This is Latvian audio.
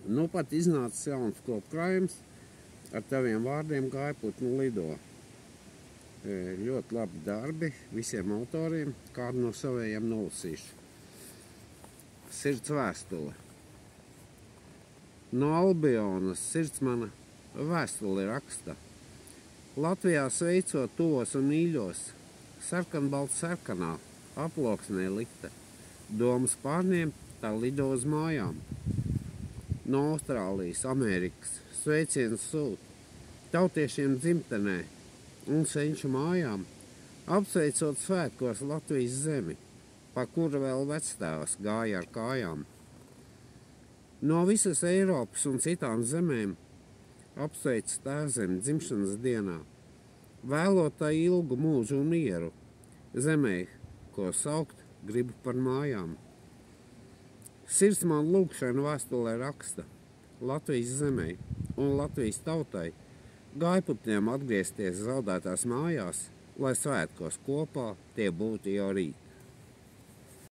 Nu pat iznācis jauns kopkrājums ar taviem vārdiem Gaiputnu lido. Ļoti labi darbi visiem autoriem, kādu no savējiem nolasīšu. Sirds vēstule. No Albionas sirds mana vēstuli raksta. Latvijā sveicot tuvos un mīļos, sarkanbalts sarkanā, aploksnē likta. Domas pārniem tā lido uz mājām. No Austrālijas, Amerikas sveiciens sūt tautiešiem dzimtenē un senču mājām, apsveicot svētkos Latvijas zemi, pa kura vēl vectēvs gāja ar kājām. No visas Eiropas un citām zemēm apsveic tēvzemi dzimšanas dienā, vēlot tā ilgu mūžu un mieru, zemē, ko saukt gribu par mājām. Sirds man lūgšana vēstulē raksta Latvijas zemē un Latvijas tautai, Gaiputniem atgriezties zaudētās mājās, lai svētkos kopā tie būtu jau rīt.